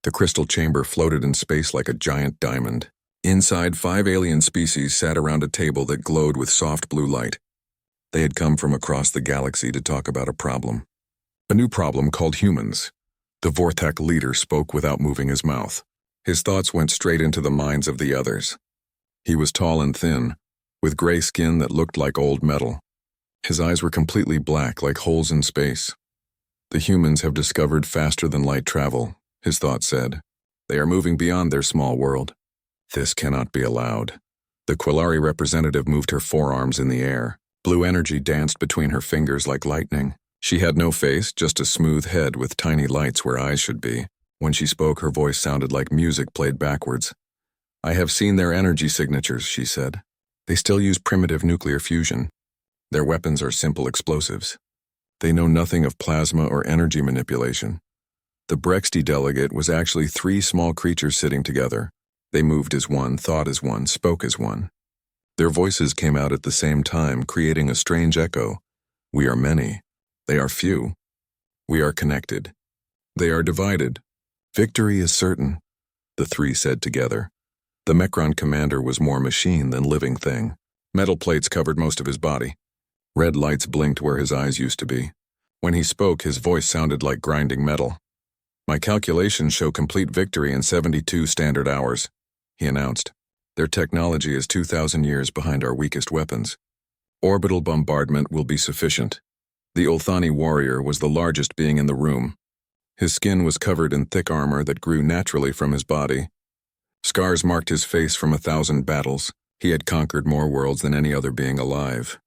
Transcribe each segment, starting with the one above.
The crystal chamber floated in space like a giant diamond. Inside, 5 alien species sat around a table that glowed with soft blue light. They had come from across the galaxy to talk about a problem. A new problem called humans. The Vorthak leader spoke without moving his mouth. His thoughts went straight into the minds of the others. He was tall and thin, with gray skin that looked like old metal. His eyes were completely black, like holes in space. The humans have discovered faster than light travel, his thoughts said. They are moving beyond their small world. This cannot be allowed. The Quillari representative moved her forearms in the air. Blue energy danced between her fingers like lightning. She had no face, just a smooth head with tiny lights where eyes should be. When she spoke, her voice sounded like music played backwards. I have seen their energy signatures, she said. They still use primitive nuclear fusion. Their weapons are simple explosives. They know nothing of plasma or energy manipulation. The Brexty delegate was actually 3 small creatures sitting together. They moved as one, thought as one, spoke as one. Their voices came out at the same time, creating a strange echo. We are many. They are few. We are connected. They are divided. Victory is certain, the 3 said together. The Mechron commander was more machine than living thing. Metal plates covered most of his body. Red lights blinked where his eyes used to be. When he spoke, his voice sounded like grinding metal. My calculations show complete victory in 72 standard hours, he announced. Their technology is 2,000 years behind our weakest weapons. Orbital bombardment will be sufficient. The Ulthani warrior was the largest being in the room. His skin was covered in thick armor that grew naturally from his body. Scars marked his face from 1,000 battles. He had conquered more worlds than any other being alive.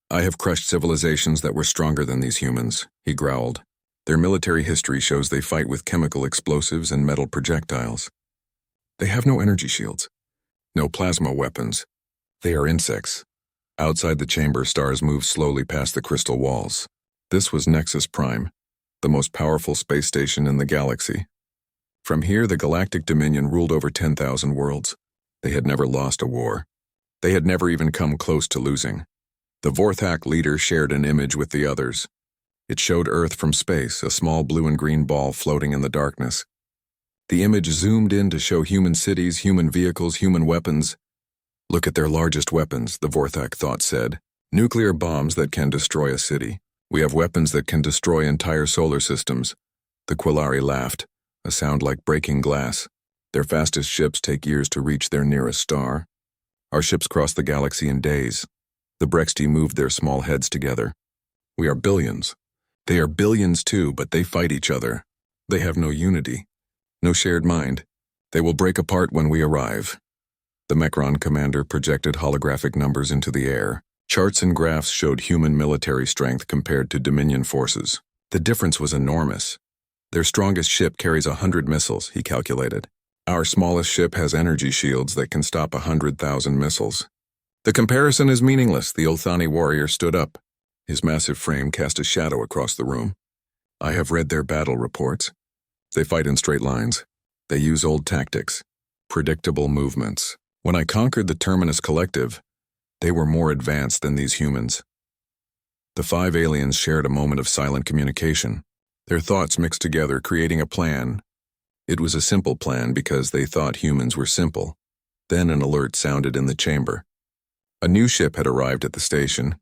I have crushed civilizations that were stronger than these humans, he growled. Their military history shows they fight with chemical explosives and metal projectiles. They have no energy shields, no plasma weapons. They are insects. Outside the chamber, stars moved slowly past the crystal walls. This was Nexus Prime, the most powerful space station in the galaxy. From here, the Galactic Dominion ruled over 10,000 worlds. They had never lost a war. They had never even come close to losing. The Vorthak leader shared an image with the others. It showed Earth from space, a small blue and green ball floating in the darkness. The image zoomed in to show human cities, human vehicles, human weapons. Look at their largest weapons, the Vorthak thought said. Nuclear bombs that can destroy a city. We have weapons that can destroy entire solar systems. The Quillari laughed, a sound like breaking glass. Their fastest ships take years to reach their nearest star. Our ships cross the galaxy in days. The Brexty moved their small heads together. We are billions. They are billions too, but they fight each other. They have no unity, no shared mind. They will break apart when we arrive. The Mechron commander projected holographic numbers into the air. Charts and graphs showed human military strength compared to Dominion forces. The difference was enormous. Their strongest ship carries 100 missiles, he calculated. Our smallest ship has energy shields that can stop 100,000 missiles. The comparison is meaningless, the Ulthani warrior stood up. His massive frame cast a shadow across the room. I have read their battle reports. They fight in straight lines. They use old tactics, predictable movements. When I conquered the Terminus Collective, they were more advanced than these humans. The 5 aliens shared a moment of silent communication. Their thoughts mixed together, creating a plan. It was a simple plan because they thought humans were simple. Then an alert sounded in the chamber. A new ship had arrived at the station.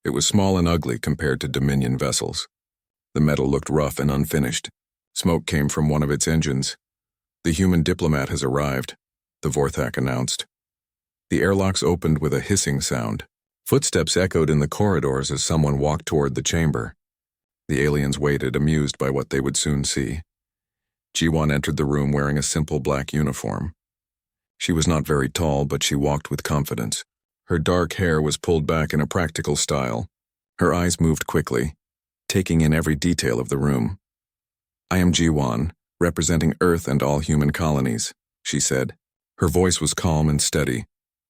It was small and ugly compared to Dominion vessels. The metal looked rough and unfinished. Smoke came from one of its engines. The human diplomat has arrived, the Vorthak announced. The airlocks opened with a hissing sound. Footsteps echoed in the corridors as someone walked toward the chamber. The aliens waited, amused by what they would soon see. Ji-Won entered the room wearing a simple black uniform. She was not very tall, but she walked with confidence. Her dark hair was pulled back in a practical style. Her eyes moved quickly, taking in every detail of the room. I am Ji-Won, representing Earth and all human colonies, she said. Her voice was calm and steady.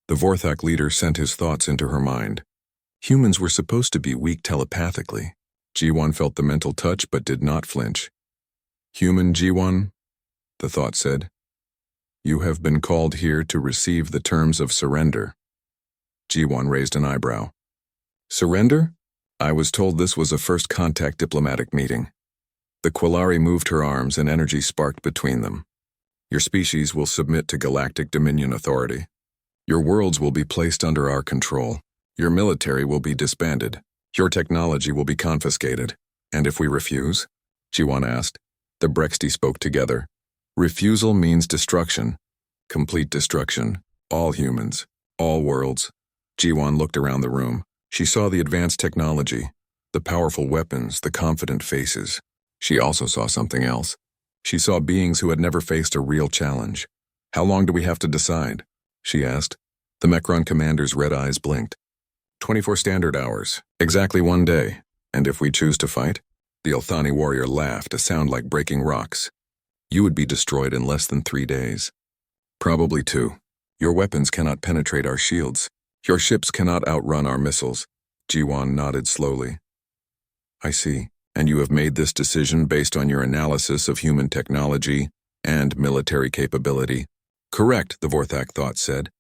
The Vorthak leader sent his thoughts into her mind. Humans were supposed to be weak telepathically. Ji-Won felt the mental touch but did not flinch. Human Ji-Won, the thought said. You have been called here to receive the terms of surrender. Ji-Won raised an eyebrow. Surrender? I was told this was a first contact diplomatic meeting. The Quillari moved her arms and energy sparked between them. Your species will submit to Galactic Dominion authority. Your worlds will be placed under our control. Your military will be disbanded. Your technology will be confiscated. And if we refuse? Jiwan asked. The Brexty spoke together. Refusal means destruction. Complete destruction. All humans. All worlds. Jiwan looked around the room. She saw the advanced technology, the powerful weapons, the confident faces. She also saw something else. She saw beings who had never faced a real challenge. How long do we have to decide? She asked. The Mechron commander's red eyes blinked. 24 standard hours. Exactly 1 day. And if we choose to fight? The Ilthani warrior laughed, a sound like breaking rocks. You would be destroyed in less than 3 days. Probably 2. Your weapons cannot penetrate our shields. Your ships cannot outrun our missiles. Jiwan nodded slowly. I see. And you have made this decision based on your analysis of human technology and military capability. Correct, the Vorthak thought said.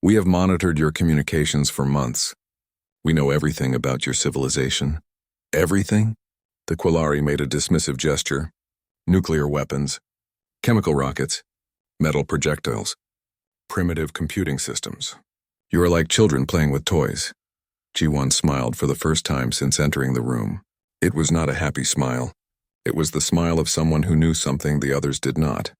We have monitored your communications for months. We know everything about your civilization. Everything? The Quillari made a dismissive gesture. Nuclear weapons, chemical rockets, metal projectiles, primitive computing systems. You are like children playing with toys. Jiwan smiled for the first time since entering the room. It was not a happy smile. It was the smile of someone who knew something the others did not.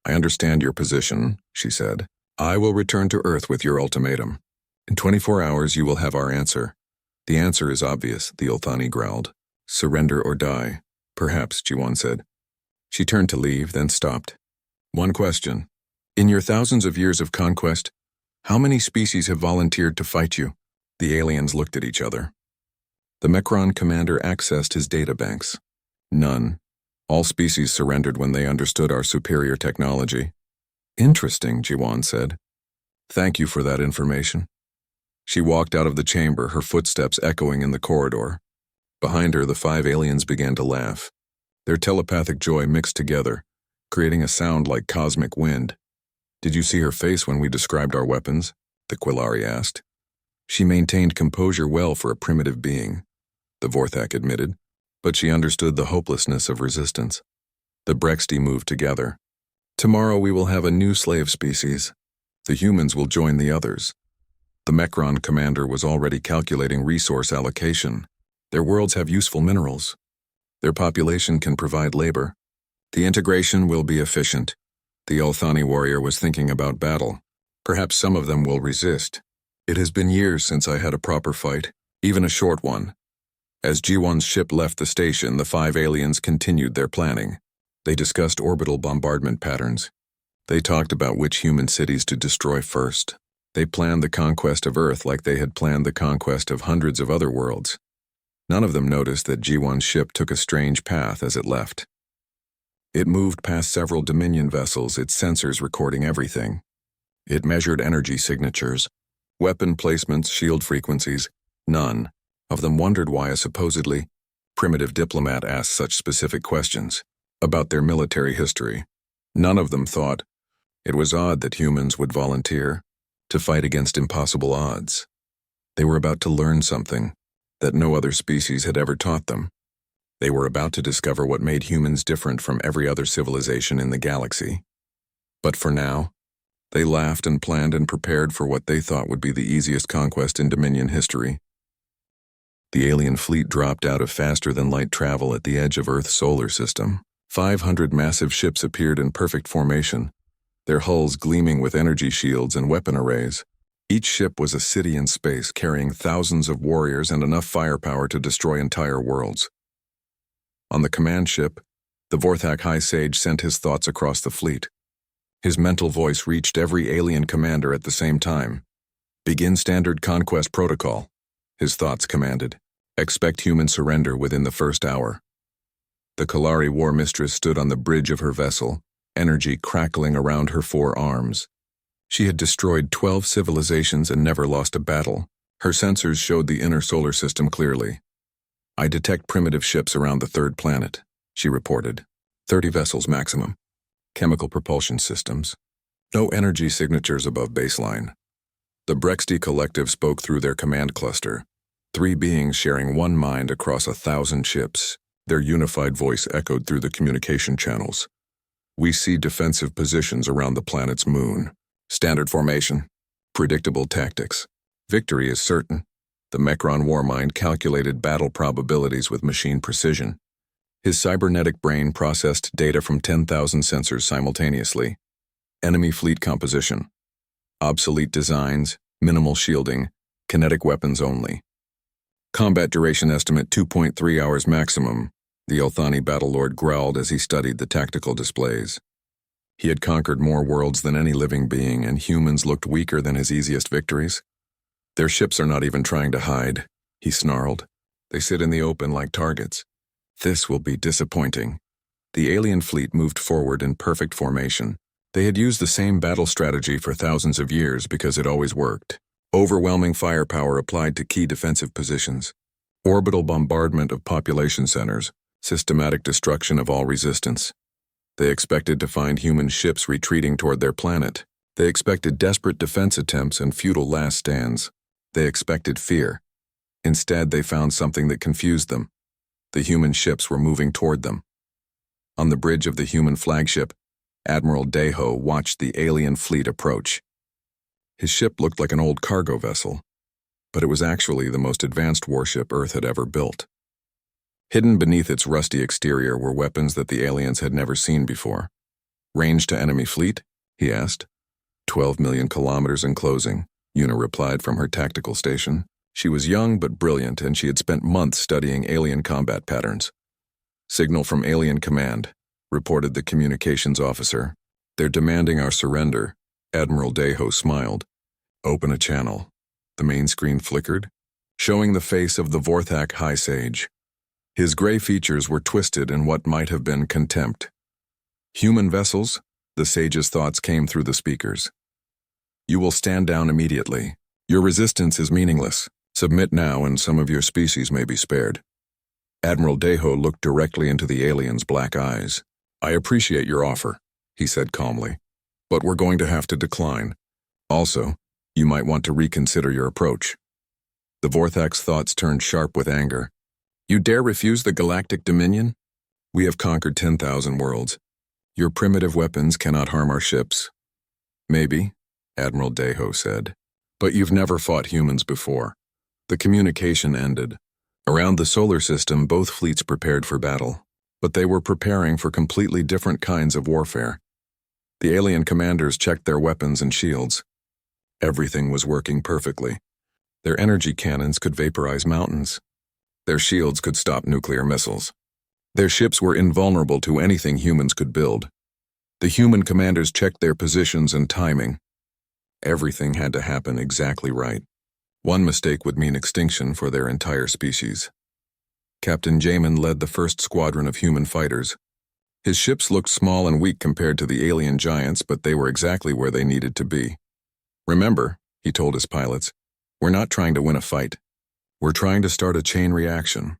I understand your position, she said. I will return to Earth with your ultimatum. In 24 hours you will have our answer. The answer is obvious, the Ilthani growled. Surrender or die. Perhaps, Jiwan said. She turned to leave, then stopped. One question. In your thousands of years of conquest, how many species have volunteered to fight you? The aliens looked at each other. The Mechron commander accessed his databanks. None. All species surrendered when they understood our superior technology. Interesting, Jiwan said. Thank you for that information. She walked out of the chamber, her footsteps echoing in the corridor. Behind her, the 5 aliens began to laugh. Their telepathic joy mixed together, creating a sound like cosmic wind. Did you see her face when we described our weapons? The Quillari asked. She maintained composure well for a primitive being, the Vorthak admitted, but she understood the hopelessness of resistance. The Brexty moved together. Tomorrow we will have a new slave species. The humans will join the others. The Mechron commander was already calculating resource allocation. Their worlds have useful minerals. Their population can provide labor. The integration will be efficient. The Ilthani warrior was thinking about battle. Perhaps some of them will resist. It has been years since I had a proper fight, even a short one. As Jiwan's ship left the station, the 5 aliens continued their planning. They discussed orbital bombardment patterns. They talked about which human cities to destroy first. They planned the conquest of Earth like they had planned the conquest of hundreds of other worlds. None of them noticed that Jiwan's ship took a strange path as it left. It moved past several Dominion vessels, its sensors recording everything. It measured energy signatures, weapon placements, shield frequencies. None of them wondered why a supposedly primitive diplomat asked such specific questions about their military history. None of them thought it was odd that humans would volunteer to fight against impossible odds. They were about to learn something that no other species had ever taught them. They were about to discover what made humans different from every other civilization in the galaxy. But for now, they laughed and planned and prepared for what they thought would be the easiest conquest in Dominion history. The alien fleet dropped out of faster-than-light travel at the edge of Earth's solar system. 500 massive ships appeared in perfect formation, their hulls gleaming with energy shields and weapon arrays. Each ship was a city in space, carrying thousands of warriors and enough firepower to destroy entire worlds. On the command ship, the Vorthak High Sage sent his thoughts across the fleet. His mental voice reached every alien commander at the same time. Begin standard conquest protocol, his thoughts commanded. Expect human surrender within the first hour. The Quillari war mistress stood on the bridge of her vessel, energy crackling around her 4 arms. She had destroyed 12 civilizations and never lost a battle. Her sensors showed the inner solar system clearly. I detect primitive ships around the 3rd planet, she reported. 30 vessels maximum. Chemical propulsion systems. No energy signatures above baseline. The Brexty Collective spoke through their command cluster. 3 beings sharing one mind across 1,000 ships. Their unified voice echoed through the communication channels. "We see defensive positions around the planet's moon. Standard formation. Predictable tactics. Victory is certain." The Mechron warmind calculated battle probabilities with machine precision. His cybernetic brain processed data from 10,000 sensors simultaneously. Enemy fleet composition. Obsolete designs, minimal shielding, kinetic weapons only. Combat duration estimate 2.3 hours maximum, the Elthani battlelord growled as he studied the tactical displays. He had conquered more worlds than any living being, and humans looked weaker than his easiest victories. "Their ships are not even trying to hide," he snarled. "They sit in the open like targets. This will be disappointing." The alien fleet moved forward in perfect formation. They had used the same battle strategy for thousands of years because it always worked. Overwhelming firepower applied to key defensive positions. Orbital bombardment of population centers. Systematic destruction of all resistance. They expected to find human ships retreating toward their planet. They expected desperate defense attempts and futile last stands. They expected fear. Instead, they found something that confused them. The human ships were moving toward them. On the bridge of the human flagship, Admiral Deho watched the alien fleet approach. His ship looked like an old cargo vessel, but it was actually the most advanced warship Earth had ever built. Hidden beneath its rusty exterior were weapons that the aliens had never seen before. "Range to enemy fleet?" he asked. 12 million kilometers in closing, Una replied from her tactical station. She was young but brilliant, and she had spent months studying alien combat patterns. "Signal from Alien Command," reported the communications officer. "They're demanding our surrender." Admiral Deho smiled. "Open a channel." The main screen flickered, showing the face of the Vorthak High Sage. His gray features were twisted in what might have been contempt. "Human vessels?" The sage's thoughts came through the speakers. "You will stand down immediately. Your resistance is meaningless. Submit now and some of your species may be spared." Admiral Deho looked directly into the alien's black eyes. "I appreciate your offer," he said calmly, "but we're going to have to decline. Also, you might want to reconsider your approach." The Vorthak's thoughts turned sharp with anger. "You dare refuse the Galactic Dominion? We have conquered 10,000 worlds. Your primitive weapons cannot harm our ships." "Maybe," Admiral Deho said, "but you've never fought humans before." The communication ended. Around the solar system, both fleets prepared for battle, but they were preparing for completely different kinds of warfare. The alien commanders checked their weapons and shields. Everything was working perfectly. Their energy cannons could vaporize mountains. Their shields could stop nuclear missiles. Their ships were invulnerable to anything humans could build. The human commanders checked their positions and timing. Everything had to happen exactly right. One mistake would mean extinction for their entire species. Captain Jamin led the first squadron of human fighters. His ships looked small and weak compared to the alien giants, but they were exactly where they needed to be. "Remember," he told his pilots, "we're not trying to win a fight. We're trying to start a chain reaction."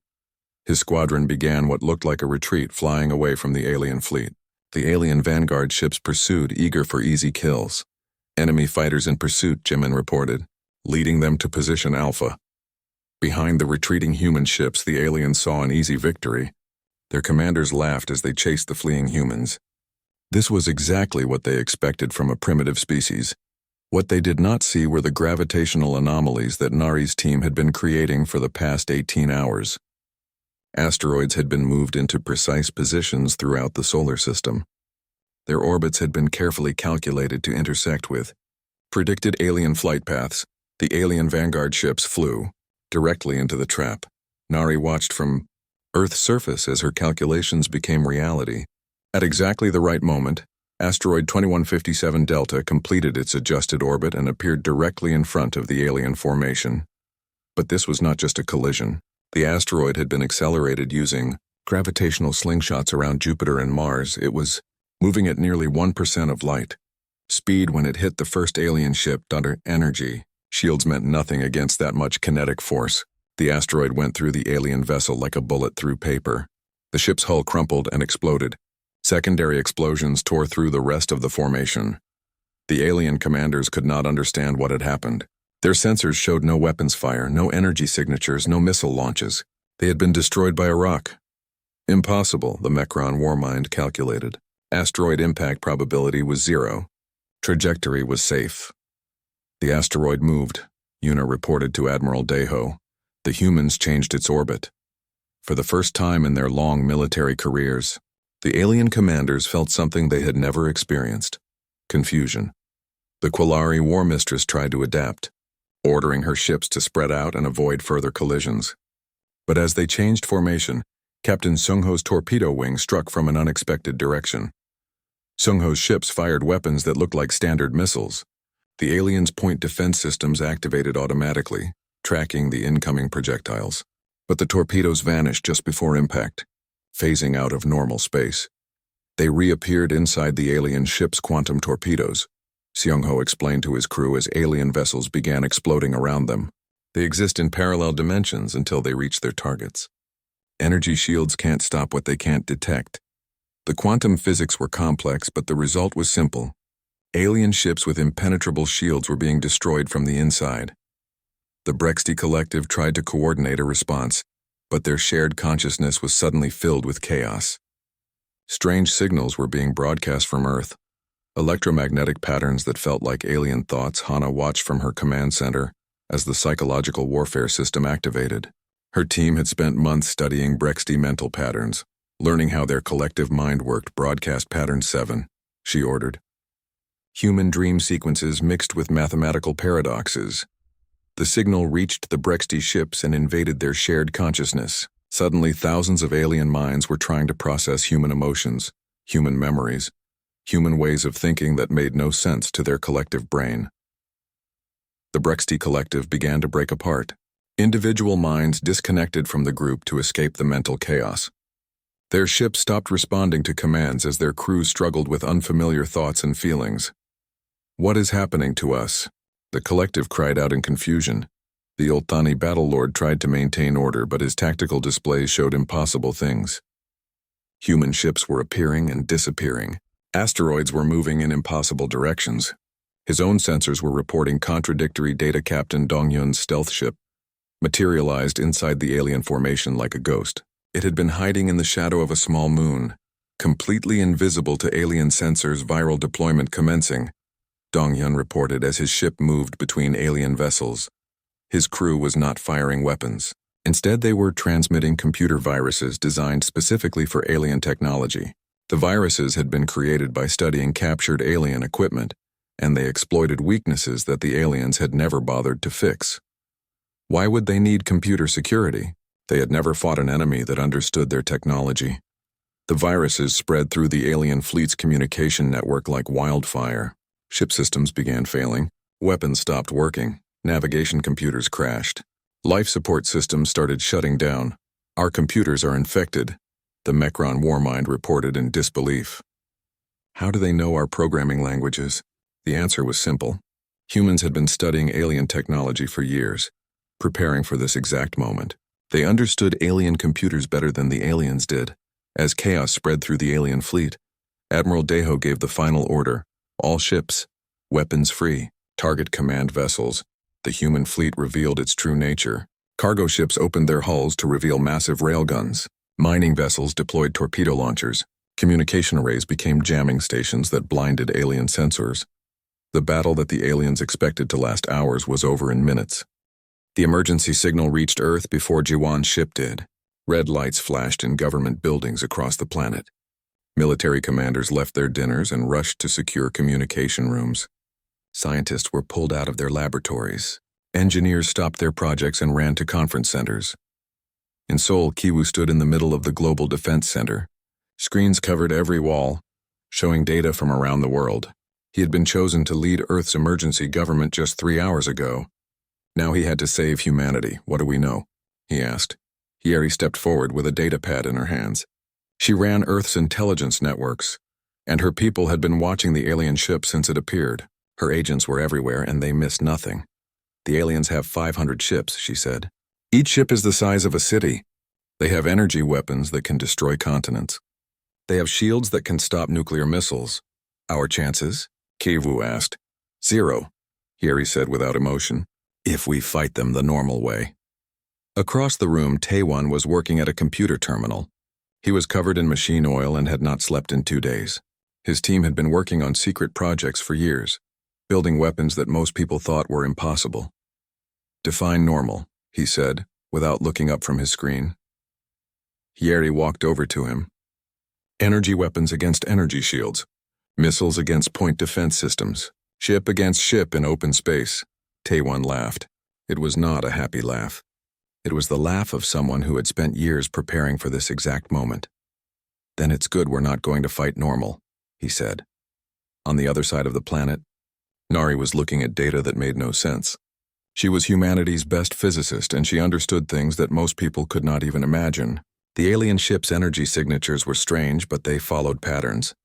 His squadron began what looked like a retreat, flying away from the alien fleet. The alien vanguard ships pursued, eager for easy kills. "Enemy fighters in pursuit," Jimin reported, leading them to position Alpha. Behind the retreating human ships, the aliens saw an easy victory. Their commanders laughed as they chased the fleeing humans. This was exactly what they expected from a primitive species. What they did not see were the gravitational anomalies that Nari's team had been creating for the past 18 hours. Asteroids had been moved into precise positions throughout the solar system. Their orbits had been carefully calculated to intersect with predicted alien flight paths. The alien vanguard ships flew directly into the trap. Nari watched from Earth's surface as her calculations became reality. At exactly the right moment, asteroid 2157 Delta completed its adjusted orbit and appeared directly in front of the alien formation. But this was not just a collision. The asteroid had been accelerated using gravitational slingshots around Jupiter and Mars. It was moving at nearly 1% of light. Speed when it hit the first alien ship under energy. Shields meant nothing against that much kinetic force. The asteroid went through the alien vessel like a bullet through paper. The ship's hull crumpled and exploded. Secondary explosions tore through the rest of the formation. The alien commanders could not understand what had happened. Their sensors showed no weapons fire, no energy signatures, no missile launches. They had been destroyed by a rock. Impossible, the Mecron warmind calculated. Asteroid impact probability was 0. Trajectory was safe. The asteroid moved, Una reported to Admiral Deho. The humans changed its orbit. For the first time in their long military careers, the alien commanders felt something they had never experienced: confusion. The Quillari war mistress tried to adapt, ordering her ships to spread out and avoid further collisions. But as they changed formation, Captain Sungho's torpedo wing struck from an unexpected direction. Sungho's ships fired weapons that looked like standard missiles. The aliens' point defense systems activated automatically, tracking the incoming projectiles. But the torpedoes vanished just before impact, phasing out of normal space. They reappeared inside the alien ship's quantum torpedoes, Seung-ho explained to his crew as alien vessels began exploding around them. They exist in parallel dimensions until they reach their targets. Energy shields can't stop what they can't detect. The quantum physics were complex, but the result was simple. Alien ships with impenetrable shields were being destroyed from the inside. The Brexty Collective tried to coordinate a response, but their shared consciousness was suddenly filled with chaos. Strange signals were being broadcast from Earth, electromagnetic patterns that felt like alien thoughts. Hana watched from her command center as the psychological warfare system activated. Her team had spent months studying Brexty mental patterns, learning how their collective mind worked. Broadcast pattern 7, she ordered. Human dream sequences mixed with mathematical paradoxes. The signal reached the Brexty ships and invaded their shared consciousness. Suddenly, thousands of alien minds were trying to process human emotions, human memories, human ways of thinking that made no sense to their collective brain. The Brexty Collective began to break apart. Individual minds disconnected from the group to escape the mental chaos. Their ships stopped responding to commands as their crews struggled with unfamiliar thoughts and feelings. "What is happening to us?" The collective cried out in confusion. The Ulthani Battlelord tried to maintain order, but his tactical displays showed impossible things. Human ships were appearing and disappearing. Asteroids were moving in impossible directions. His own sensors were reporting contradictory data. Captain Dongyun's stealth ship materialized inside the alien formation like a ghost. It had been hiding in the shadow of a small moon, completely invisible to alien sensors. Viral deployment commencing, Dongyun reported as his ship moved between alien vessels. His crew was not firing weapons. Instead, they were transmitting computer viruses designed specifically for alien technology. The viruses had been created by studying captured alien equipment, and they exploited weaknesses that the aliens had never bothered to fix. Why would they need computer security? They had never fought an enemy that understood their technology. The viruses spread through the alien fleet's communication network like wildfire. Ship systems began failing. Weapons stopped working. Navigation computers crashed. Life support systems started shutting down. "Our computers are infected," the Mecron warmind reported in disbelief. How do they know our programming languages? The answer was simple. Humans had been studying alien technology for years, preparing for this exact moment. They understood alien computers better than the aliens did. As chaos spread through the alien fleet, Admiral Deho gave the final order: all ships, weapons free. Target command vessels. The human fleet revealed its true nature. Cargo ships opened their hulls to reveal massive railguns. Mining vessels deployed torpedo launchers. Communication arrays became jamming stations that blinded alien sensors. The battle that the aliens expected to last hours was over in minutes. The emergency signal reached Earth before Jiwan's ship did. Red lights flashed in government buildings across the planet. Military commanders left their dinners and rushed to secure communication rooms. Scientists were pulled out of their laboratories. Engineers stopped their projects and ran to conference centers. In Seoul, Kiwoo stood in the middle of the Global Defense Center. Screens covered every wall, showing data from around the world. He had been chosen to lead Earth's emergency government just 3 hours ago. Now he had to save humanity. "What do we know?" he asked. Hieri stepped forward with a data pad in her hands. She ran Earth's intelligence networks, and her people had been watching the alien ship since it appeared. Her agents were everywhere, and they missed nothing. "The aliens have 500 ships," she said. "Each ship is the size of a city. They have energy weapons that can destroy continents. They have shields that can stop nuclear missiles. Our chances?" Kiwoo asked. "0, Hieri said without emotion. "If we fight them the normal way." Across the room, Taewon was working at a computer terminal. He was covered in machine oil and had not slept in 2 days. His team had been working on secret projects for years, building weapons that most people thought were impossible. "Define normal," he said, without looking up from his screen. Yeri walked over to him. "Energy weapons against energy shields. Missiles against point defense systems. Ship against ship in open space." Taewon laughed. It was not a happy laugh. It was the laugh of someone who had spent years preparing for this exact moment. "Then it's good we're not going to fight normal," he said. On the other side of the planet, Nari was looking at data that made no sense. She was humanity's best physicist, and she understood things that most people could not even imagine. The alien ship's energy signatures were strange, but they followed patterns.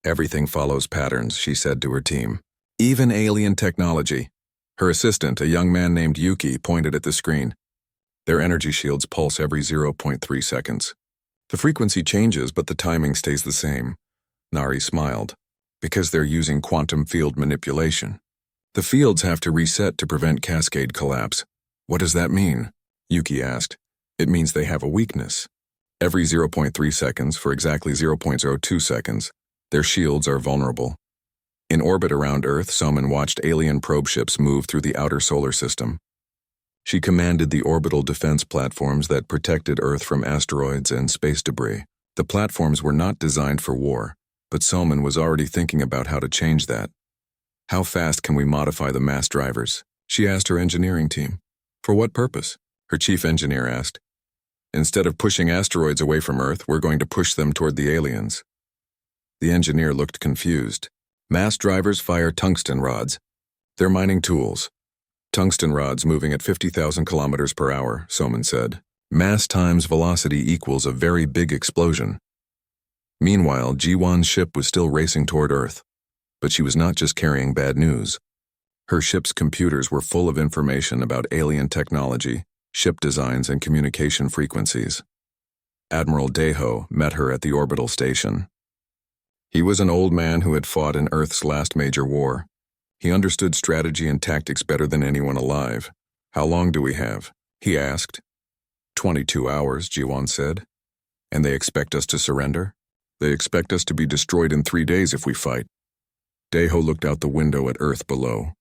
"Everything follows patterns," she said to her team. "Even alien technology." Her assistant, a young man named Yuki, pointed at the screen. "Their energy shields pulse every 0.3 seconds. The frequency changes, but the timing stays the same." Nari smiled. "Because they're using quantum field manipulation. The fields have to reset to prevent cascade collapse." "What does that mean?" Yuki asked. "It means they have a weakness. Every 0.3 seconds, for exactly 0.02 seconds, their shields are vulnerable." In orbit around Earth, Soman watched alien probe ships move through the outer solar system. She commanded the orbital defense platforms that protected Earth from asteroids and space debris. The platforms were not designed for war, but Soman was already thinking about how to change that. "How fast can we modify the mass drivers?" she asked her engineering team. "For what purpose?" her chief engineer asked. "Instead of pushing asteroids away from Earth, we're going to push them toward the aliens." The engineer looked confused. "Mass drivers fire tungsten rods. They're mining tools." "Tungsten rods moving at 50,000 kilometers per hour, Soman said. "Mass times velocity equals a very big explosion." Meanwhile, Ji-won's ship was still racing toward Earth. But she was not just carrying bad news. Her ship's computers were full of information about alien technology, ship designs, and communication frequencies. Admiral Daeho met her at the orbital station. He was an old man who had fought in Earth's last major war. He understood strategy and tactics better than anyone alive. "How long do we have?" he asked. 22 hours, Ji-won said. "And they expect us to surrender?" "They expect us to be destroyed in 3 days if we fight." Daeho looked out the window at Earth below.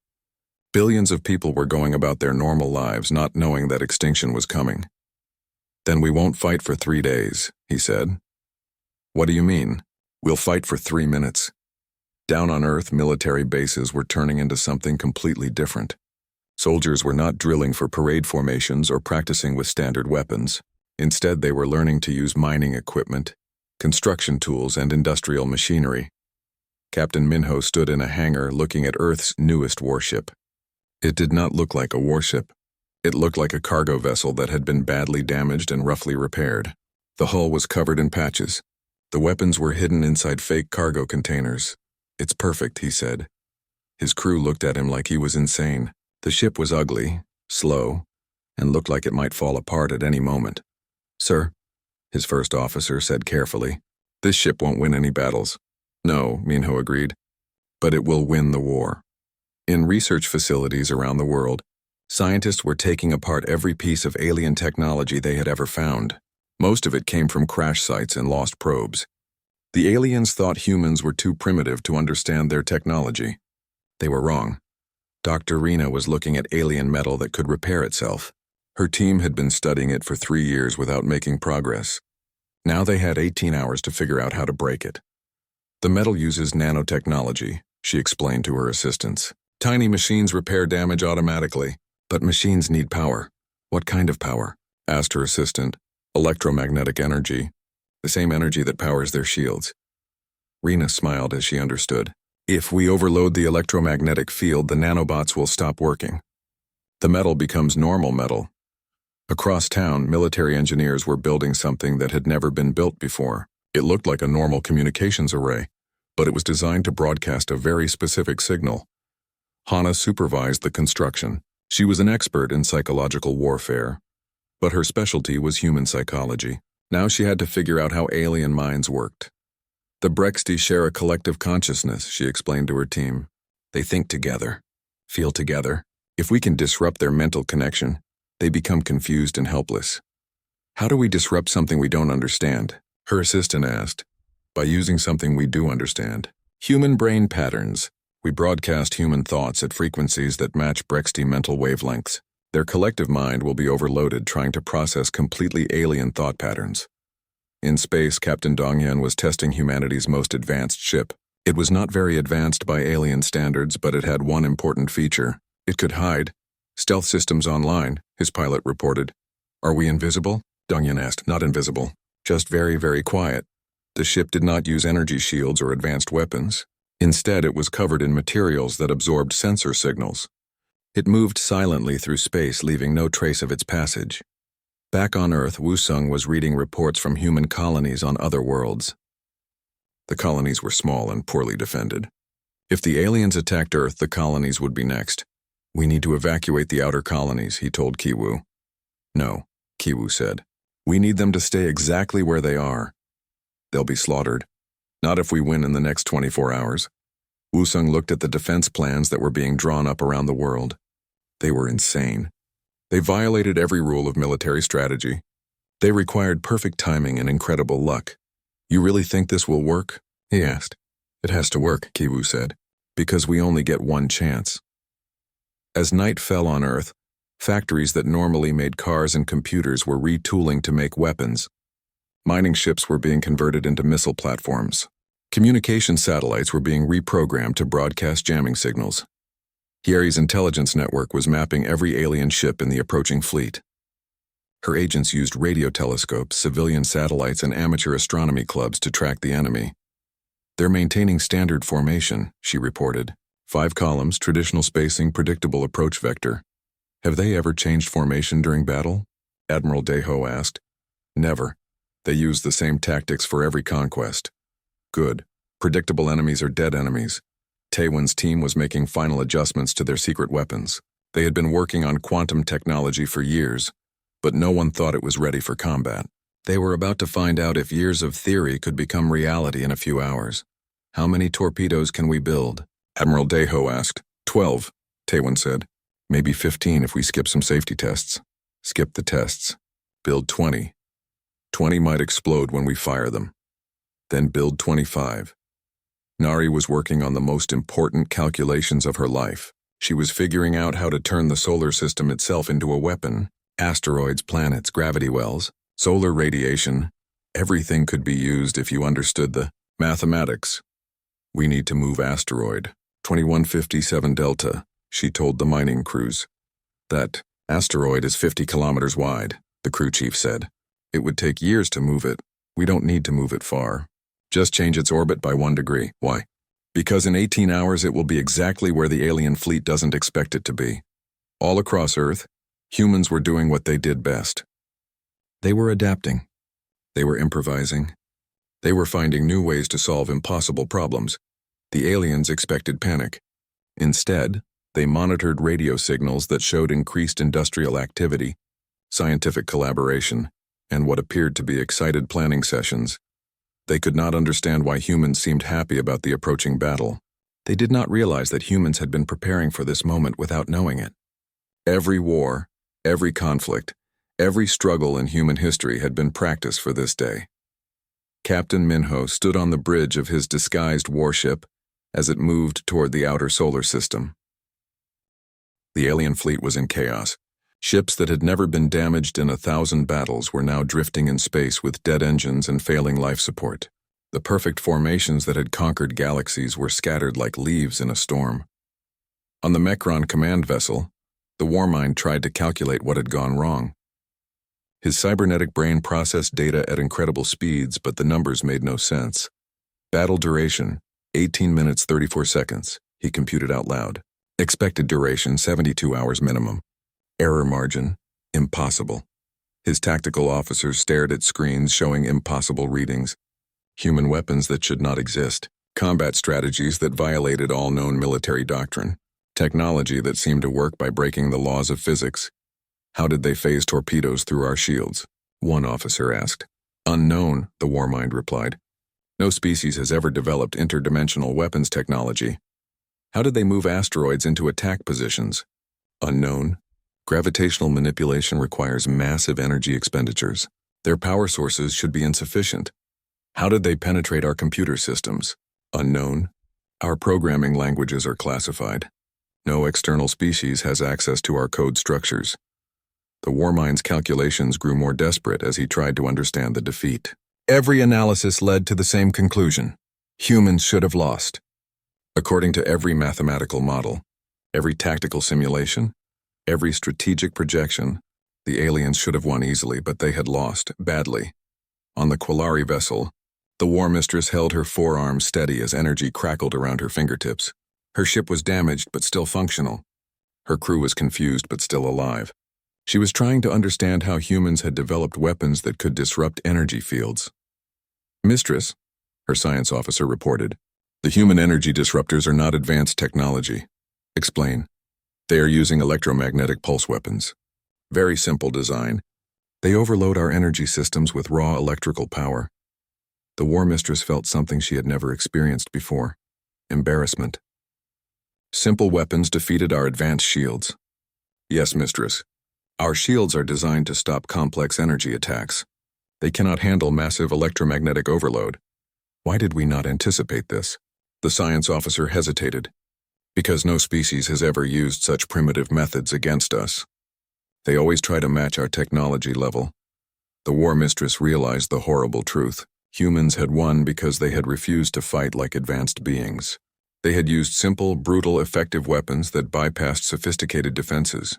Billions of people were going about their normal lives, not knowing that extinction was coming. "Then we won't fight for 3 days, he said. "What do you mean?" "We'll fight for 3 minutes. Down on Earth, military bases were turning into something completely different. Soldiers were not drilling for parade formations or practicing with standard weapons. Instead, they were learning to use mining equipment, construction tools, and industrial machinery. Captain Minho stood in a hangar looking at Earth's newest warship. It did not look like a warship. It looked like a cargo vessel that had been badly damaged and roughly repaired. The hull was covered in patches. The weapons were hidden inside fake cargo containers. "It's perfect," he said. His crew looked at him like he was insane. The ship was ugly, slow, and looked like it might fall apart at any moment. "Sir," his first officer said carefully, "this ship won't win any battles." "No," Minho agreed, "but it will win the war." In research facilities around the world, scientists were taking apart every piece of alien technology they had ever found. Most of it came from crash sites and lost probes. The aliens thought humans were too primitive to understand their technology. They were wrong. Dr. Rena was looking at alien metal that could repair itself. Her team had been studying it for 3 years without making progress. Now they had 18 hours to figure out how to break it. "The metal uses nanotechnology," she explained to her assistants. "Tiny machines repair damage automatically, but machines need power." "What kind of power?" asked her assistant. "Electromagnetic energy. The same energy that powers their shields." Rena smiled as she understood. "If we overload the electromagnetic field, the nanobots will stop working. The metal becomes normal metal." Across town, military engineers were building something that had never been built before. It looked like a normal communications array, but it was designed to broadcast a very specific signal. Hana supervised the construction. She was an expert in psychological warfare, but her specialty was human psychology. Now she had to figure out how alien minds worked. "The Brexty share a collective consciousness," she explained to her team. "They think together, feel together. If we can disrupt their mental connection, they become confused and helpless." "How do we disrupt something we don't understand?" Her assistant asked. By using something we do understand. Human brain patterns. We broadcast human thoughts at frequencies that match Brexty mental wavelengths. Their collective mind will be overloaded trying to process completely alien thought patterns. In space, Captain Dongyan was testing humanity's most advanced ship. It was not very advanced by alien standards, but it had one important feature. It could hide. Stealth systems online, his pilot reported. Are we invisible? Dongyan asked. Not invisible. Just very, very quiet. The ship did not use energy shields or advanced weapons. Instead, it was covered in materials that absorbed sensor signals. It moved silently through space, leaving no trace of its passage. Back on Earth, Wusung was reading reports from human colonies on other worlds. The colonies were small and poorly defended. If the aliens attacked Earth, the colonies would be next. We need to evacuate the outer colonies, he told Kiwoo. No, Kiwoo said. We need them to stay exactly where they are. They'll be slaughtered. Not if we win in the next 24 hours. Wusung looked at the defense plans that were being drawn up around the world. They were insane. They violated every rule of military strategy. They required perfect timing and incredible luck. You really think this will work? He asked. It has to work, Kiwoo said, because we only get one chance. As night fell on Earth, factories that normally made cars and computers were retooling to make weapons. Mining ships were being converted into missile platforms. Communication satellites were being reprogrammed to broadcast jamming signals. Hyeri's intelligence network was mapping every alien ship in the approaching fleet. Her agents used radio telescopes, civilian satellites, and amateur astronomy clubs to track the enemy. They're maintaining standard formation, she reported. 5 columns, traditional spacing, predictable approach vector. Have they ever changed formation during battle? Admiral Daeho asked. Never. They use the same tactics for every conquest. Good. Predictable enemies are dead enemies. Taewon's team was making final adjustments to their secret weapons. They had been working on quantum technology for years, but no one thought it was ready for combat. They were about to find out if years of theory could become reality in a few hours. How many torpedoes can we build? Admiral Daeho asked. 12, Taewon said. Maybe 15 if we skip some safety tests. Skip the tests. Build 20. 20 might explode when we fire them. Then build 25. Nari was working on the most important calculations of her life. She was figuring out how to turn the solar system itself into a weapon. Asteroids, planets, gravity wells, solar radiation. Everything could be used if you understood the mathematics. We need to move asteroid 2157 Delta, she told the mining crews. That asteroid is 50 kilometers wide, the crew chief said. It would take years to move it. We don't need to move it far. Just change its orbit by 1 degree. Why? Because in 18 hours it will be exactly where the alien fleet doesn't expect it to be. All across Earth, humans were doing what they did best. They were adapting. They were improvising. They were finding new ways to solve impossible problems. The aliens expected panic. Instead, they monitored radio signals that showed increased industrial activity, scientific collaboration, and what appeared to be excited planning sessions. They could not understand why humans seemed happy about the approaching battle. They did not realize that humans had been preparing for this moment without knowing it. Every war, every conflict, every struggle in human history had been practiced for this day. Captain Minho stood on the bridge of his disguised warship as it moved toward the outer solar system. The alien fleet was in chaos. Ships that had never been damaged in 1,000 battles were now drifting in space with dead engines and failing life support. The perfect formations that had conquered galaxies were scattered like leaves in a storm. On the Mekron command vessel, the Warmind tried to calculate what had gone wrong. His cybernetic brain processed data at incredible speeds, but the numbers made no sense. Battle duration, 18 minutes 34 seconds, he computed out loud. Expected duration, 72 hours minimum. Error margin, impossible. His tactical officers stared at screens showing impossible readings. Human weapons that should not exist. Combat strategies that violated all known military doctrine. Technology that seemed to work by breaking the laws of physics. How did they phase torpedoes through our shields? One officer asked. Unknown, the Warmind replied. No species has ever developed interdimensional weapons technology. How did they move asteroids into attack positions? Unknown. Gravitational manipulation requires massive energy expenditures. Their power sources should be insufficient. How did they penetrate our computer systems? Unknown. Our programming languages are classified. No external species has access to our code structures. The Warmind's calculations grew more desperate as he tried to understand the defeat. Every analysis led to the same conclusion. Humans should have lost. According to every mathematical model, every tactical simulation, every strategic projection, the aliens should have won easily, but they had lost, badly. On the Quillari vessel, the War Mistress held her forearms steady as energy crackled around her fingertips. Her ship was damaged but still functional. Her crew was confused but still alive. She was trying to understand how humans had developed weapons that could disrupt energy fields. Mistress, her science officer reported, the human energy disruptors are not advanced technology. Explain. They are using electromagnetic pulse weapons. Very simple design. They overload our energy systems with raw electrical power. The War Mistress felt something she had never experienced before. Embarrassment. Simple weapons defeated our advanced shields. Yes, Mistress. Our shields are designed to stop complex energy attacks. They cannot handle massive electromagnetic overload. Why did we not anticipate this? The science officer hesitated. Because no species has ever used such primitive methods against us. They always try to match our technology level. The War Mistress realized the horrible truth. Humans had won because they had refused to fight like advanced beings. They had used simple, brutal, effective weapons that bypassed sophisticated defenses.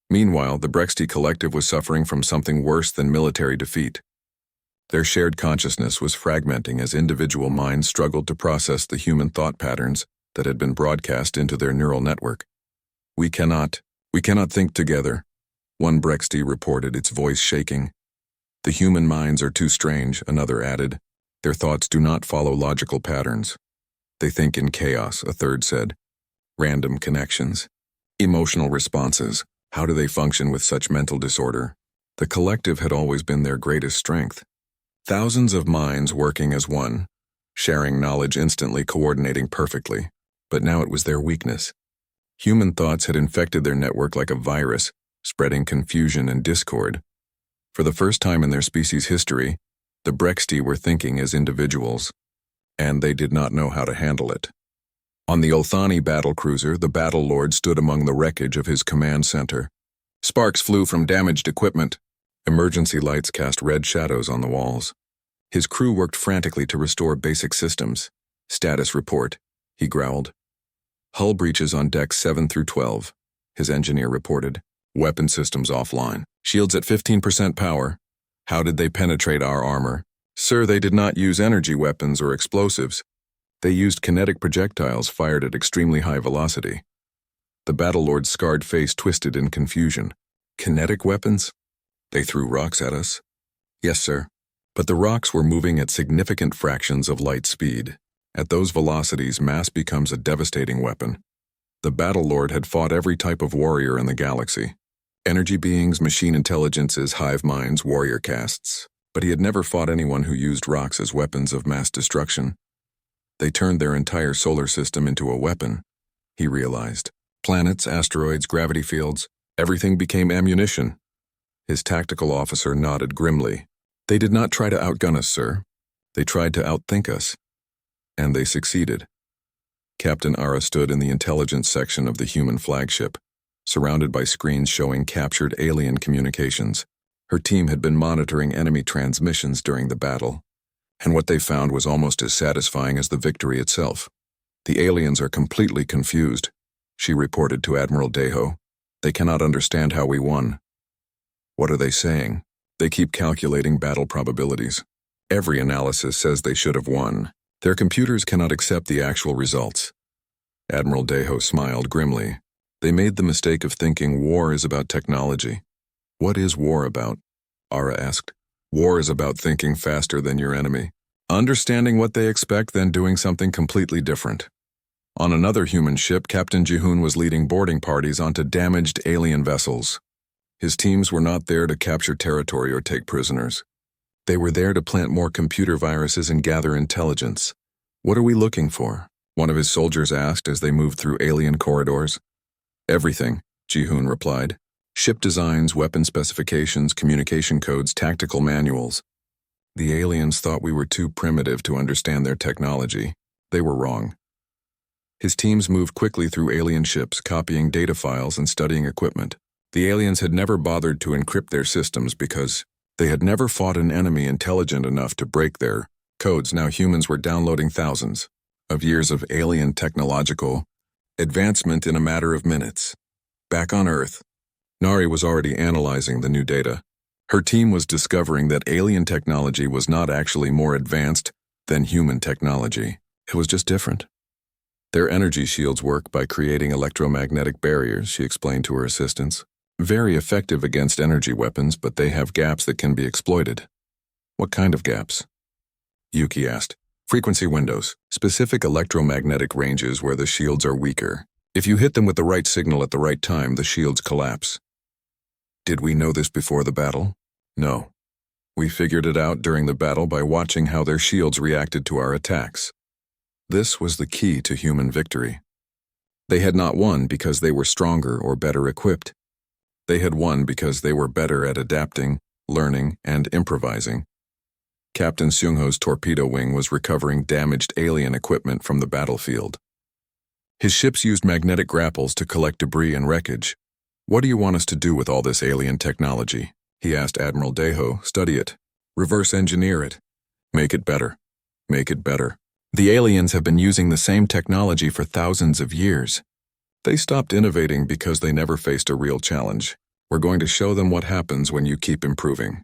Meanwhile, the Brexty Collective was suffering from something worse than military defeat. Their shared consciousness was fragmenting as individual minds struggled to process the human thought patterns that had been broadcast into their neural network. We cannot think together, one Brexty reported, its voice shaking. The human minds are too strange, another added. Their thoughts do not follow logical patterns. They think in chaos, a third said. Random connections. Emotional responses. How do they function with such mental disorder? The collective had always been their greatest strength. Thousands of minds working as one, sharing knowledge instantly, coordinating perfectly. But now it was their weakness. Human thoughts had infected their network like a virus, spreading confusion and discord. For the first time in their species' history, the Brexty were thinking as individuals, and they did not know how to handle it. On the Ulthani battlecruiser, the Battle Lord stood among the wreckage of his command center. Sparks flew from damaged equipment. Emergency lights cast red shadows on the walls. His crew worked frantically to restore basic systems. Status report, he growled. Hull breaches on decks 7 through 12, his engineer reported. Weapon systems offline. Shields at 15% power. How did they penetrate our armor? Sir, they did not use energy weapons or explosives. They used kinetic projectiles fired at extremely high velocity. The Battlelord's scarred face twisted in confusion. Kinetic weapons? They threw rocks at us? Yes, sir. But the rocks were moving at significant fractions of light speed. At those velocities, mass becomes a devastating weapon. The Battlelord had fought every type of warrior in the galaxy. Energy beings, machine intelligences, hive minds, warrior castes. But he had never fought anyone who used rocks as weapons of mass destruction. They turned their entire solar system into a weapon, he realized. Planets, asteroids, gravity fields, everything became ammunition. His tactical officer nodded grimly. They did not try to outgun us, sir. They tried to outthink us. And they succeeded. Captain Ara stood in the intelligence section of the human flagship, surrounded by screens showing captured alien communications. Her team had been monitoring enemy transmissions during the battle, and what they found was almost as satisfying as the victory itself. The aliens are completely confused, she reported to Admiral Deho. They cannot understand how we won. What are they saying? They keep calculating battle probabilities. Every analysis says they should have won. Their computers cannot accept the actual results. Admiral Deho smiled grimly. They made the mistake of thinking war is about technology. What is war about? Ara asked. War is about thinking faster than your enemy, understanding what they expect, then doing something completely different. On another human ship, Captain Jihoon was leading boarding parties onto damaged alien vessels. His teams were not there to capture territory or take prisoners. They were there to plant more computer viruses and gather intelligence. What are we looking for? One of his soldiers asked as they moved through alien corridors. Everything, Jihoon replied. Ship designs, weapon specifications, communication codes, tactical manuals. The aliens thought we were too primitive to understand their technology. They were wrong. His teams moved quickly through alien ships, copying data files and studying equipment. The aliens had never bothered to encrypt their systems because they had never fought an enemy intelligent enough to break their codes. Now humans were downloading thousands of years of alien technological advancement in a matter of minutes. Back on Earth, Nari was already analyzing the new data. Her team was discovering that alien technology was not actually more advanced than human technology. It was just different. Their energy shields work by creating electromagnetic barriers, she explained to her assistants. Very effective against energy weapons, but they have gaps that can be exploited. What kind of gaps? Yuki asked. Frequency windows, specific electromagnetic ranges where the shields are weaker. If you hit them with the right signal at the right time, the shields collapse. Did we know this before the battle? No. We figured it out during the battle by watching how their shields reacted to our attacks. This was the key to human victory. They had not won because they were stronger or better equipped. They had won because they were better at adapting, learning, and improvising. Captain Seungho's torpedo wing was recovering damaged alien equipment from the battlefield. His ships used magnetic grapples to collect debris and wreckage. What do you want us to do with all this alien technology? He asked Admiral Daeho. Study it. Reverse engineer it. Make it better. Make it better. The aliens have been using the same technology for thousands of years. They stopped innovating because they never faced a real challenge. We're going to show them what happens when you keep improving.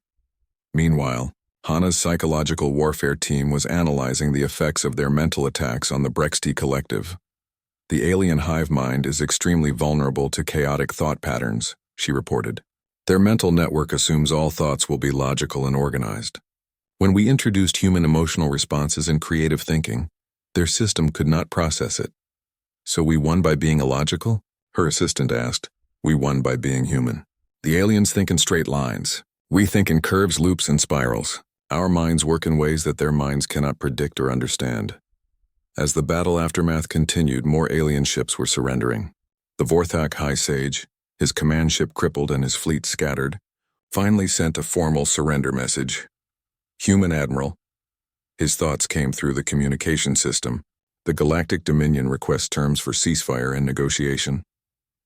Meanwhile, Hana's psychological warfare team was analyzing the effects of their mental attacks on the Brexty collective. The alien hive mind is extremely vulnerable to chaotic thought patterns, she reported. Their mental network assumes all thoughts will be logical and organized. When we introduced human emotional responses and creative thinking, their system could not process it. So we won by being illogical? Her assistant asked. We won by being human. The aliens think in straight lines. We think in curves, loops, and spirals. Our minds work in ways that their minds cannot predict or understand. As the battle aftermath continued, more alien ships were surrendering. The Vorthak High Sage, his command ship crippled and his fleet scattered, finally sent a formal surrender message. Human Admiral. His thoughts came through the communication system. The Galactic Dominion requests terms for ceasefire and negotiation.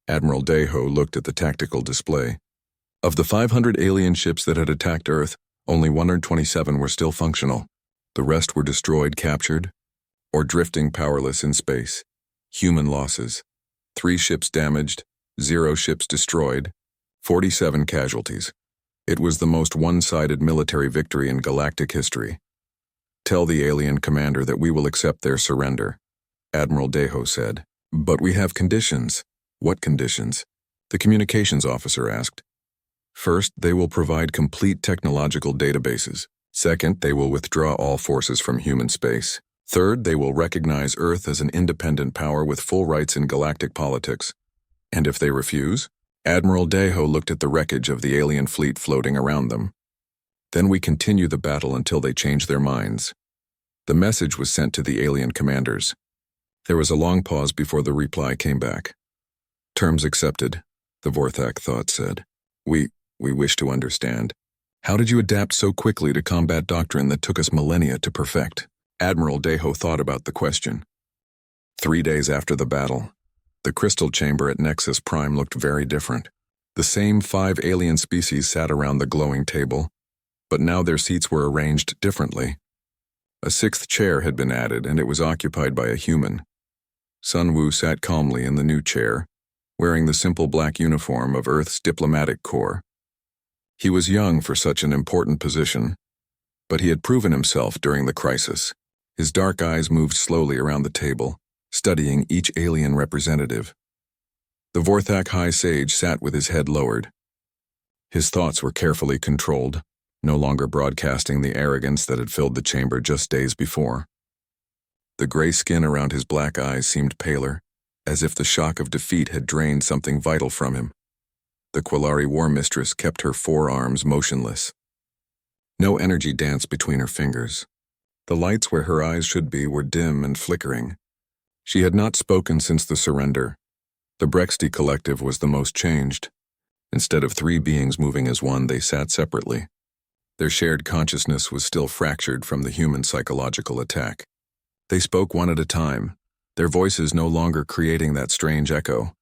Admiral Daeho looked at the tactical display. Of the 500 alien ships that had attacked Earth, only 127 were still functional. The rest were destroyed, captured, or drifting powerless in space. Human losses. 3 ships damaged, 0 ships destroyed, 47 casualties. It was the most one-sided military victory in galactic history. Tell the alien commander that we will accept their surrender, Admiral Daeho said. But we have conditions. What conditions? The communications officer asked. First, they will provide complete technological databases. Second, they will withdraw all forces from human space. Third, they will recognize Earth as an independent power with full rights in galactic politics. And if they refuse? Admiral Daeho looked at the wreckage of the alien fleet floating around them. Then we continue the battle until they change their minds. The message was sent to the alien commanders. There was a long pause before the reply came back. Terms accepted, the Vorthak thought said. We wish to understand. How did you adapt so quickly to combat doctrine that took us millennia to perfect? Admiral Daeho thought about the question. 3 days after the battle, the crystal chamber at Nexus Prime looked very different. The same 5 alien species sat around the glowing table, but now their seats were arranged differently. A 6th chair had been added, and it was occupied by a human. Sun Wu sat calmly in the new chair, wearing the simple black uniform of Earth's diplomatic corps. He was young for such an important position, but he had proven himself during the crisis. His dark eyes moved slowly around the table, studying each alien representative. The Vorthak High Sage sat with his head lowered. His thoughts were carefully controlled, no longer broadcasting the arrogance that had filled the chamber just days before. The gray skin around his black eyes seemed paler, as if the shock of defeat had drained something vital from him. The Quillari War Mistress kept her forearms motionless. No energy danced between her fingers. The lights where her eyes should be were dim and flickering. She had not spoken since the surrender. The Brexty collective was the most changed. Instead of 3 beings moving as one, they sat separately. Their shared consciousness was still fractured from the human psychological attack. They spoke one at a time, their voices no longer creating that strange echo.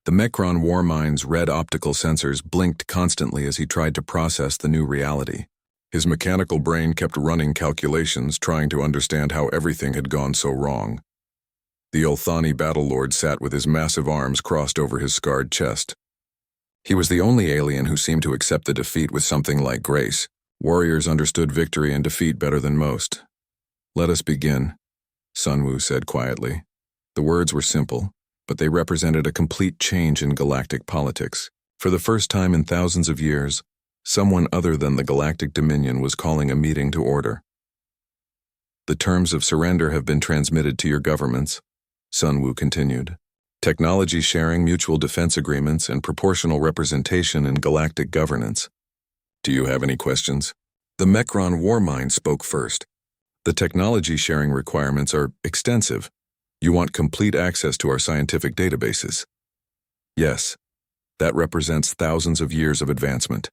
The Mecron Warmind's red optical sensors blinked constantly as he tried to process the new reality. His mechanical brain kept running calculations, trying to understand how everything had gone so wrong. The Ulthani Battlelord sat with his massive arms crossed over his scarred chest. He was the only alien who seemed to accept the defeat with something like grace. Warriors understood victory and defeat better than most. "Let us begin," Sunwoo said quietly. The words were simple, but they represented a complete change in galactic politics. For the first time in thousands of years, someone other than the Galactic Dominion was calling a meeting to order. "The terms of surrender have been transmitted to your governments," Sunwoo continued. "Technology sharing, mutual defense agreements, and proportional representation in galactic governance. Do you have any questions?" The Mecron Warmind spoke first. "The technology sharing requirements are extensive. You want complete access to our scientific databases." "Yes. That represents thousands of years of advancement.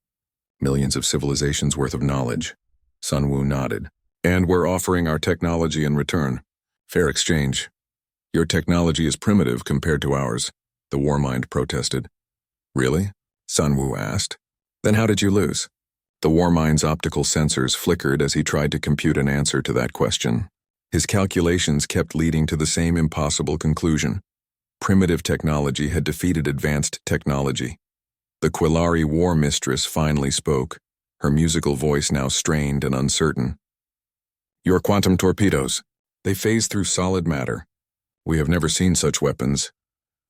Millions of civilizations worth of knowledge." Sunwoo nodded. "And we're offering our technology in return. Fair exchange." "Your technology is primitive compared to ours," the Warmind protested. "Really?" Sunwoo asked. "Then how did you lose?" The Warmind's optical sensors flickered as he tried to compute an answer to that question. His calculations kept leading to the same impossible conclusion. Primitive technology had defeated advanced technology. The Quillari War Mistress finally spoke, her musical voice now strained and uncertain. "Your quantum torpedoes. They phase through solid matter. We have never seen such weapons.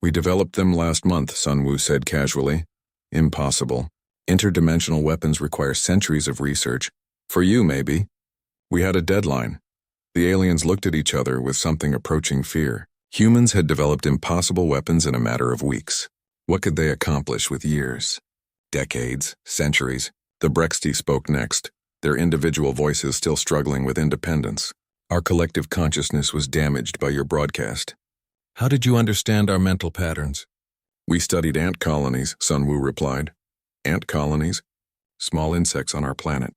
We developed them last month," Sunwoo said casually. "Impossible. Interdimensional weapons require centuries of research. For you, maybe. We had a deadline." The aliens looked at each other with something approaching fear. Humans had developed impossible weapons in a matter of weeks. What could they accomplish with years? Decades? Centuries? The Brexty spoke next, their individual voices still struggling with independence. "Our collective consciousness was damaged by your broadcast." "How did you understand our mental patterns?" "We studied ant colonies," Sunwoo replied. "Ant colonies? Small insects on our planet.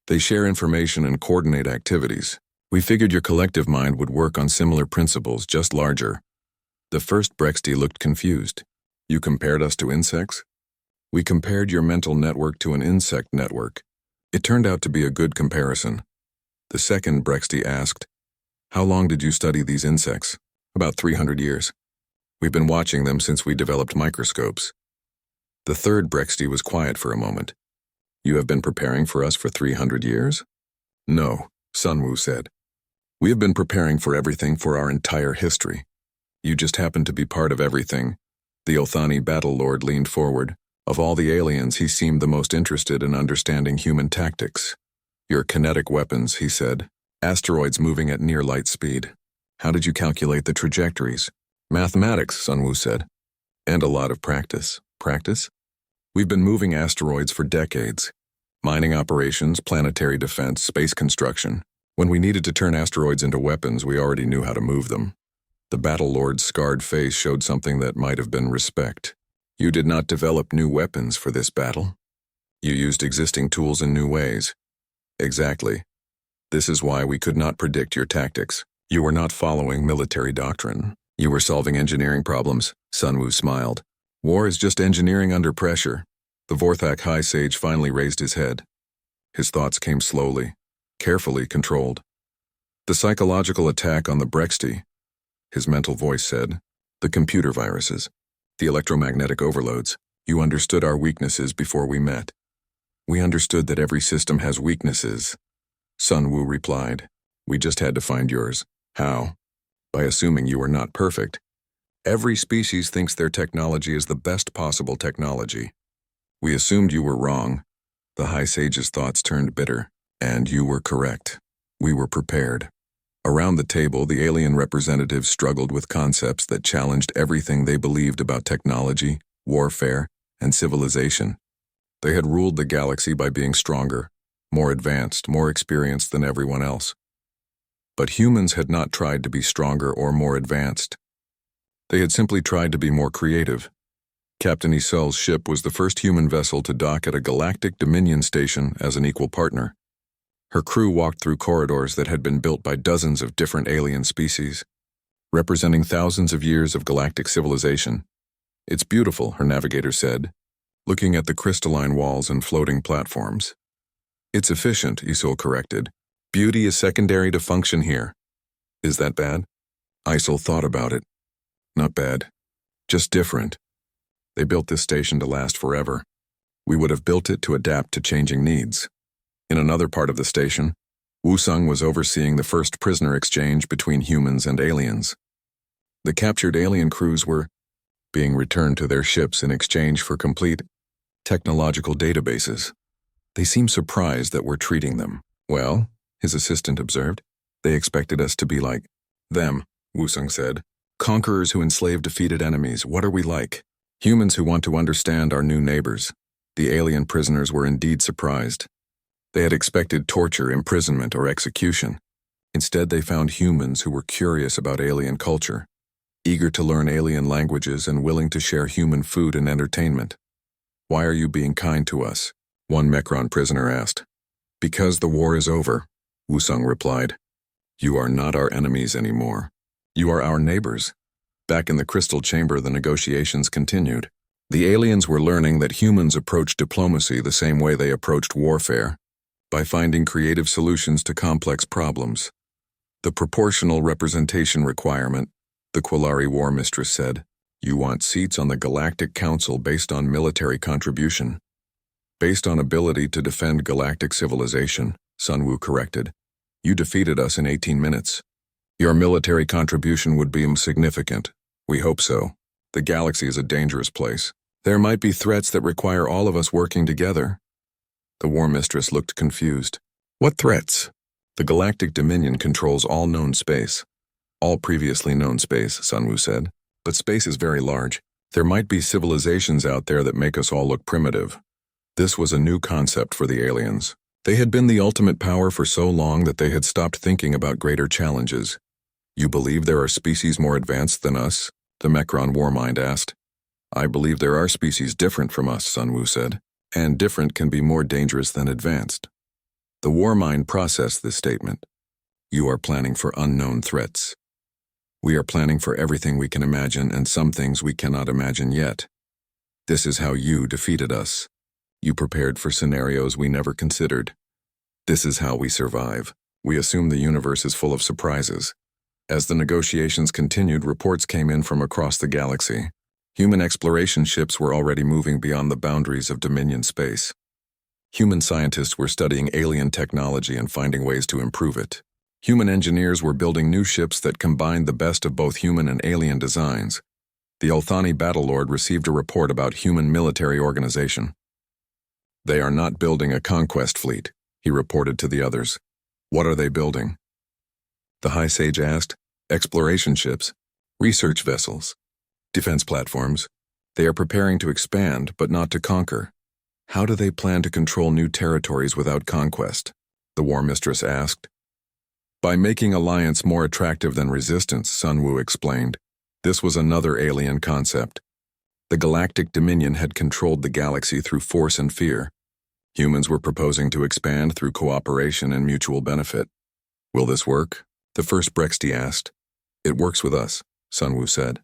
They share information and coordinate activities. We figured your collective mind would work on similar principles, just larger." The first Brexty looked confused. "You compared us to insects?" "We compared your mental network to an insect network. It turned out to be a good comparison." The second Brexty asked, "How long did you study these insects?" "About 300 years. We've been watching them since we developed microscopes." The third Brexty was quiet for a moment. "You have been preparing for us for 300 years?" "No," Sunwoo said. "We have been preparing for everything for our entire history. You just happen to be part of everything." The Ulthani Battlelord leaned forward. Of all the aliens, he seemed the most interested in understanding human tactics. "Your kinetic weapons," he said. "Asteroids moving at near light speed. How did you calculate the trajectories?" "Mathematics," Sunwoo said. "And a lot of practice." "Practice?" "We've been moving asteroids for decades. Mining operations, planetary defense, space construction. When we needed to turn asteroids into weapons, we already knew how to move them." The Battlelord's scarred face showed something that might have been respect. "You did not develop new weapons for this battle. You used existing tools in new ways." "Exactly. This is why we could not predict your tactics. You were not following military doctrine. You were solving engineering problems." Sunwoo smiled. "War is just engineering under pressure." The Vorthak High Sage finally raised his head. His thoughts came slowly, carefully controlled. "The psychological attack on the Brexty," his mental voice said. "The computer viruses. The electromagnetic overloads. You understood our weaknesses before we met." "We understood that every system has weaknesses," Sunwoo replied. "We just had to find yours." "How?" "By assuming you are not perfect. Every species thinks their technology is the best possible technology. We assumed you were wrong." The High Sage's thoughts turned bitter. "And you were correct. We were prepared." Around the table, the alien representatives struggled with concepts that challenged everything they believed about technology, warfare, and civilization. They had ruled the galaxy by being stronger, more advanced, more experienced than everyone else. But humans had not tried to be stronger or more advanced. They had simply tried to be more creative. Captain Isel's ship was the first human vessel to dock at a Galactic Dominion station as an equal partner. Her crew walked through corridors that had been built by dozens of different alien species, representing thousands of years of galactic civilization. "It's beautiful," her navigator said, looking at the crystalline walls and floating platforms. "It's efficient," Isel corrected. "Beauty is secondary to function here." "Is that bad?" Isel thought about it. "Not bad. Just different. They built this station to last forever. We would have built it to adapt to changing needs." In another part of the station, Wusung was overseeing the first prisoner exchange between humans and aliens. The captured alien crews were being returned to their ships in exchange for complete technological databases. "They seem surprised that we're treating them well," his assistant observed. "They expected us to be like them," Wusung said. "Conquerors who enslave defeated enemies. What are we like? Humans who want to understand our new neighbors." The alien prisoners were indeed surprised. They had expected torture, imprisonment, or execution. Instead, they found humans who were curious about alien culture, eager to learn alien languages and willing to share human food and entertainment. "Why are you being kind to us?" one Mecron prisoner asked. "Because the war is over," Wusung replied. "You are not our enemies anymore. You are our neighbors." Back in the crystal chamber, the negotiations continued. The aliens were learning that humans approached diplomacy the same way they approached warfare, by finding creative solutions to complex problems. "The proportional representation requirement," the Quillari War Mistress said. "You want seats on the Galactic Council based on military contribution." "Based on ability to defend galactic civilization," Sunwoo corrected. "You defeated us in 18 minutes. Your military contribution would be significant. We hope so. The galaxy is a dangerous place. There might be threats that require all of us working together." The War Mistress looked confused. "What threats?" "The Galactic Dominion controls all known space." "All previously known space," Sunwoo said. "But space is very large. There might be civilizations out there that make us all look primitive." This was a new concept for the aliens. They had been the ultimate power for so long that they had stopped thinking about greater challenges. "You believe there are species more advanced than us?" the Mecron Warmind asked. "I believe there are species different from us," Sunwoo said. "And different can be more dangerous than advanced." The Warmind processed this statement. "You are planning for unknown threats. We are planning for everything we can imagine and some things we cannot imagine yet. This is how you defeated us. You prepared for scenarios we never considered. This is how we survive. We assume the universe is full of surprises." As the negotiations continued, reports came in from across the galaxy. Human exploration ships were already moving beyond the boundaries of Dominion space. Human scientists were studying alien technology and finding ways to improve it. Human engineers were building new ships that combined the best of both human and alien designs. The Ulthani Battlelord received a report about human military organization. "They are not building a conquest fleet," he reported to the others. "What are they building?" The High Sage asked. "Exploration ships, research vessels, defense platforms. They are preparing to expand, but not to conquer." "How do they plan to control new territories without conquest?" the War Mistress asked. "By making alliance more attractive than resistance," Sunwoo explained. This was another alien concept. The Galactic Dominion had controlled the galaxy through force and fear. Humans were proposing to expand through cooperation and mutual benefit. "Will this work?" the first Brexty asked. "It works with us," Sunwoo said.